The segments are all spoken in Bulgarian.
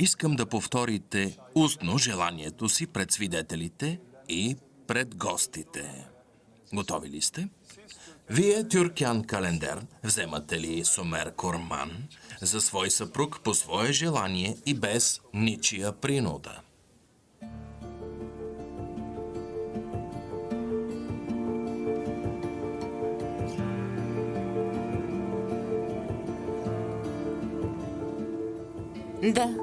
Искам да повторите устно желанието си пред свидетелите и пред гостите. Готови ли сте? Вие, Тюркян Календер, вземате ли Сомер Корман за свой съпруг по свое желание и без ничия принуда? Да.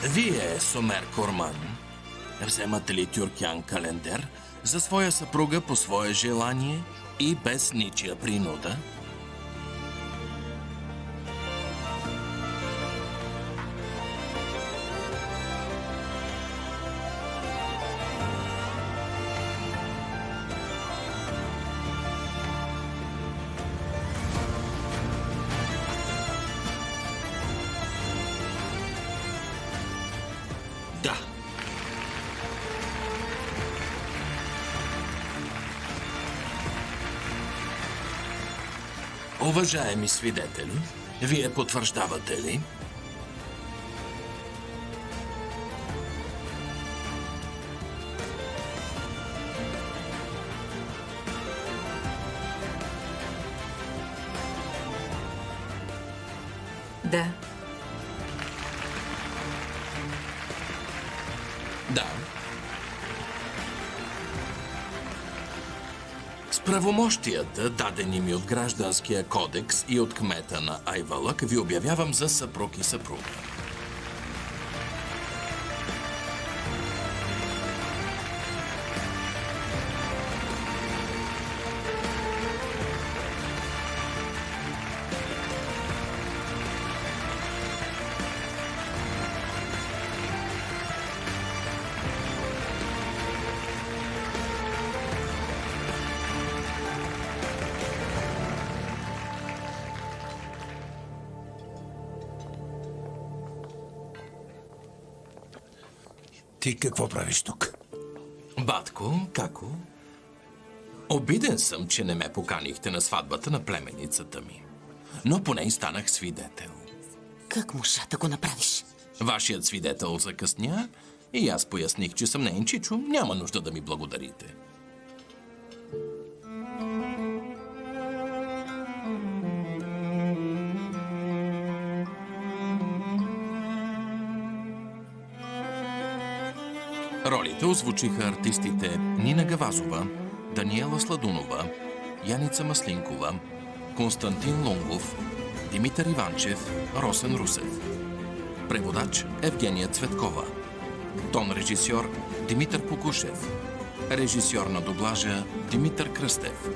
Вие, Сомер Корман, вземате ли Тюркян Календер за своя съпруга по свое желание и без ничия принуда? Да. Уважаеми свидетели, вие потвърждавате ли? Да. Да. С правомощията, дадени ми от Гражданския кодекс и от кмета на Айвалък, ви обявявам за съпруг и съпруга. Ти какво правиш тук? Батко, како? Обиден съм, че не ме поканихте на сватбата на племеницата ми. Но поне и станах свидетел. Как можа да го направиш? Вашият свидетел закъсня и аз поясних, че съм неин чичо. Няма нужда да ми благодарите. Ролите озвучиха артистите Нина Гавазова, Даниела Сладунова, Яница Маслинкова, Константин Лунгов, Димитър Иванчев, Росен Русев. Преводач Евгения Цветкова. Тон режисьор Димитър Кукушев. Режисьор на дублажа Димитър Кръстев.